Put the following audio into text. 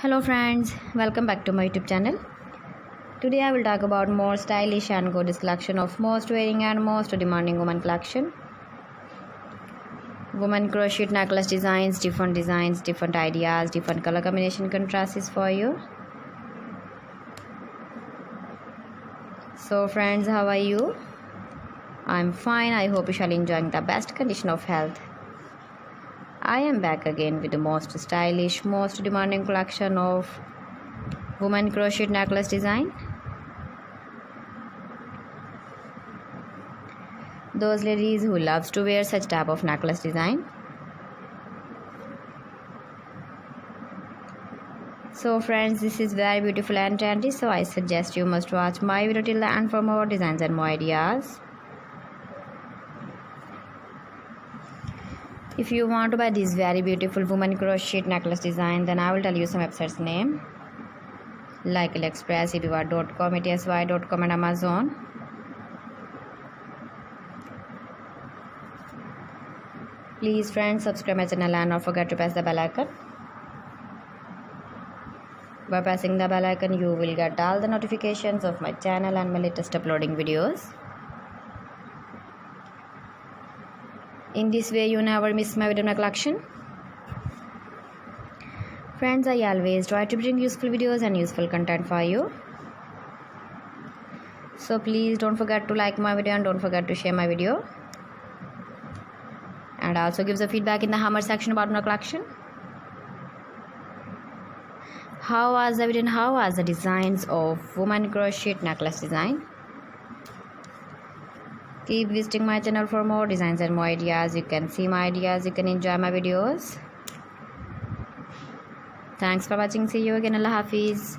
Hello friends, welcome back to my YouTube channel. Today I will talk about more stylish and gorgeous collection of most wearing and most demanding woman collection. Woman crochet necklace designs, different ideas, different color combination contrasts for you. So friends, how are you? I'm fine. I hope you shall enjoying the best condition of health. I am back again with the most stylish, most demanding collection of woman crochet necklace design. Those ladies who loves to wear such type of necklace design. So friends, this is very beautiful and trendy, so I suggest you must watch my video till the end for more designs and more ideas. If you want to buy this very beautiful woman crochet necklace design, then I will tell you some websites name like AliExpress, eBay.com, ETSY.com and Amazon. Please friends, subscribe my channel and don't forget to press the bell icon. By pressing the bell icon, you will get all the notifications of my channel and my latest uploading videos. In this way, you never miss my video collection. Friends, I always try to bring useful videos and useful content for you. So please don't forget to like my video and don't forget to share my video. And also give the feedback in the hammer section about my collection. How was the video and how was the designs of woman crochet necklace design? Keep visiting my channel for more designs and more ideas. You can see my ideas, you can enjoy my videos. Thanks for watching. See you again. Allah Hafiz.